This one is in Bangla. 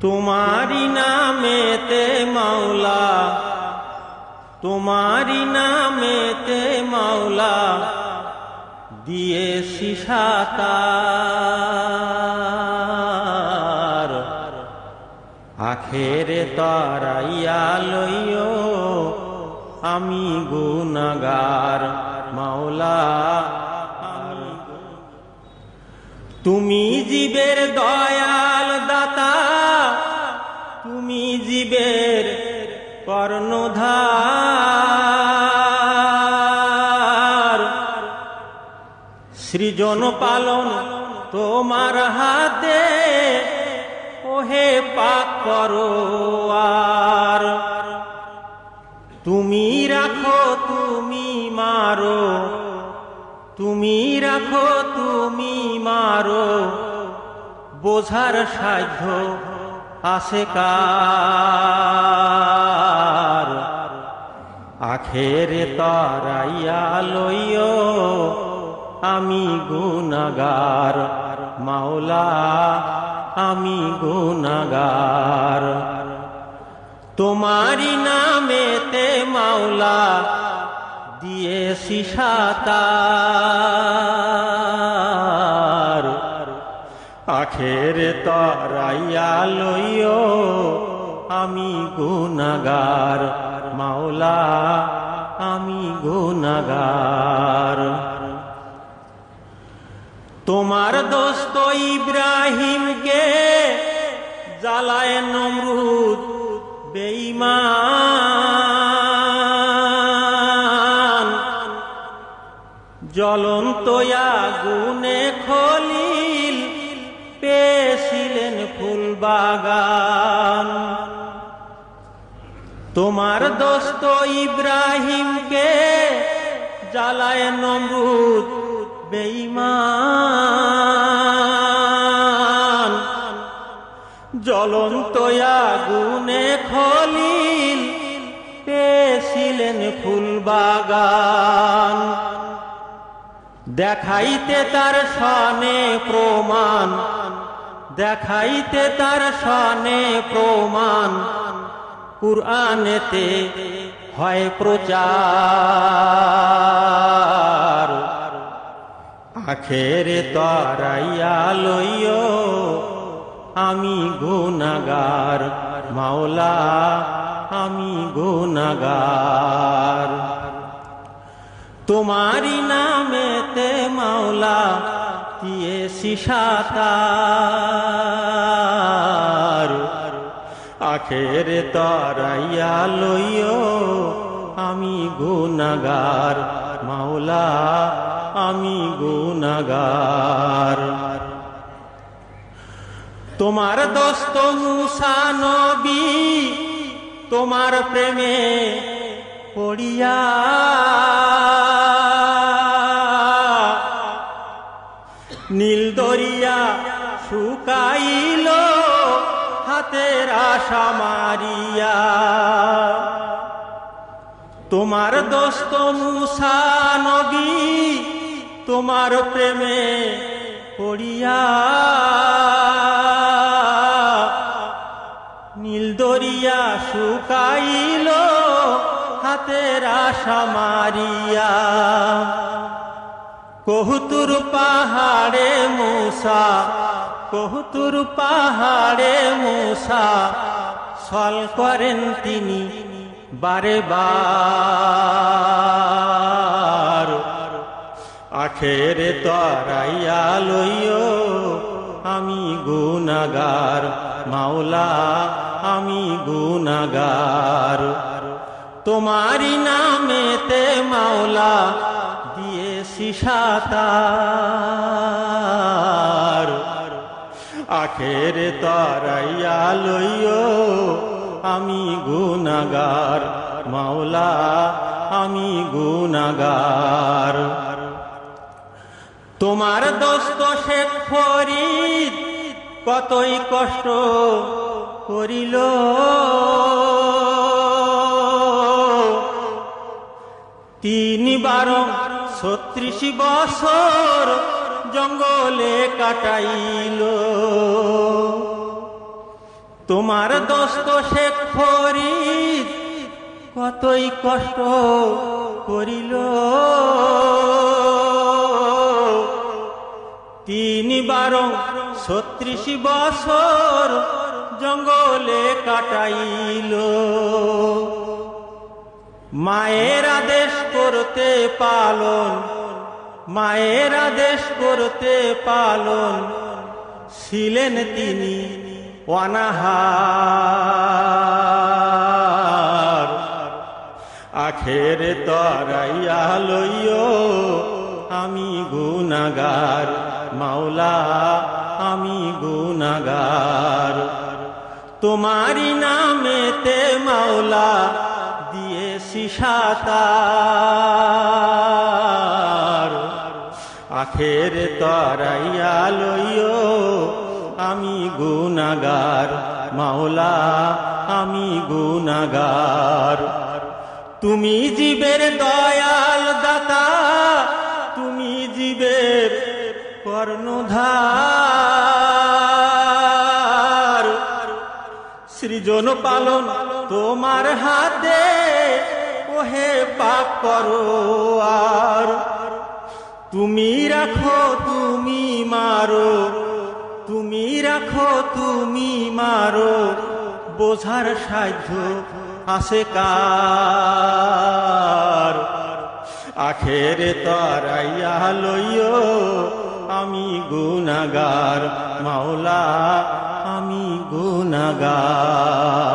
तुम्हारी नामेते मौला, तुम्हारी नामेते मौला दिएছি সাতার। আখেরে তারাইয়া লইও আমি গুনাহগার মাওলা। তুমি জীবের দয়াল দাতা, তুমি জীবের কর্ণধার। সৃজন পালন তোমার হাতে, ওহে পাক পরোয়ার। তুমি রাখো তুমি মারো, তুমি রাখো তুমি মারো, বোঝার সাধ্য আছে কার। আখেরে তারাইয়া লইও আমি গুনাহগার মাওলা, আমি গুনাহগার। তোমারি নামেতে মাওলা দিয়েছি সাতার। আখেরে তারাইয়া লইও আমি গুনাহগার মাওলা, আমি গুনাহগার। তোমার দোস্ত ইব্রাহিমকে জ্বালায় নমরুদ বেঈমান। জ্বলন্ত আগুনে খলিল পেয়েছিলেন ফুল বাগান। তোমার দোস্ত ইব্রাহিমকে জ্বালায় নমরুদ বেঈমান। জ্বলন্ত আগুনে খলিল পেয়েছিলেন ফুল বাগান। দেখাইতে তার শানে প্রমাণ, দেখাইতে তার শানে প্রমাণ, কুরআনেতে হয় প্রচার। আখেরে তারাইয়া লইও আমি গুনাহগার মাওলা, আমি গুনাহগার। তোমারি নামেতে মাওলা দিয়েছি সাতার। আখেরে তারাইয়া লইও আমি গুনাহগার মাওলা, আমি গুনাহগার। তোমার দোস্ত মুসা নবী তোমার প্রেমে পড়িয়া নীল দরিয়া শুকাইল হাতের আশা মারিয়া। তোমার দোস্ত মুসা নবী তোমার প্রেমে পড়িয়া নীল দরিয়া শুকাইল হাতের আশা মারিয়া। কহুতুর পাহাড়ে মুসা, কহুতুর পাহাড়ে মুসা ছল করেন তিনি বারে বার। আখেরে তারাইয়া লইও আমি গুনাহগার মাওলা, আমি গুনাহগার। তোমারি নামেতে মাওলা দিয়েছি সাতার। আখেরে তারাইয়া লইও আমি গুনাহগার মাওলা, আমি গুনাহগার। তোমার দোস্ত শেখ ফরিদ কতই কষ্ট করিল, তিনি 36 বছর জঙ্গলে কাটাইল। তোমার দোস্ত শেখ ফরিদ কতই কষ্ট করিল, ৩-১২-৩৬ বছর জঙ্গলে কাটাইল। মায়ের আদেশ করতে পালন, মায়ের আদেশ করতে পালন, ছিলেন তিনি অনাহার। আখেরে তরাইয়া লইও আমি গুনাহগার, মাওলা আমি গুনাহগার। তোমারি নামেতে মাওলা দিয়েছি সাতার। আখেরে তরাইয়া লইও আমি গুনাহগার, মাওলা আমি গুনাহগার। তুমি জীবের দয়াল দাতা, তুমি জীবের কর্ণধার। সৃজন পালন তোমার হাতে, ওহে পাক পরোয়ার। তুমি রাখো তুমি মারো, তুমি রাখো তুমি মারো, বোঝার সাধ্য আছে কার। আখেরে তরাইয়া লইও আমি গুনাহগার, মাওলা আমি গুনাহগার।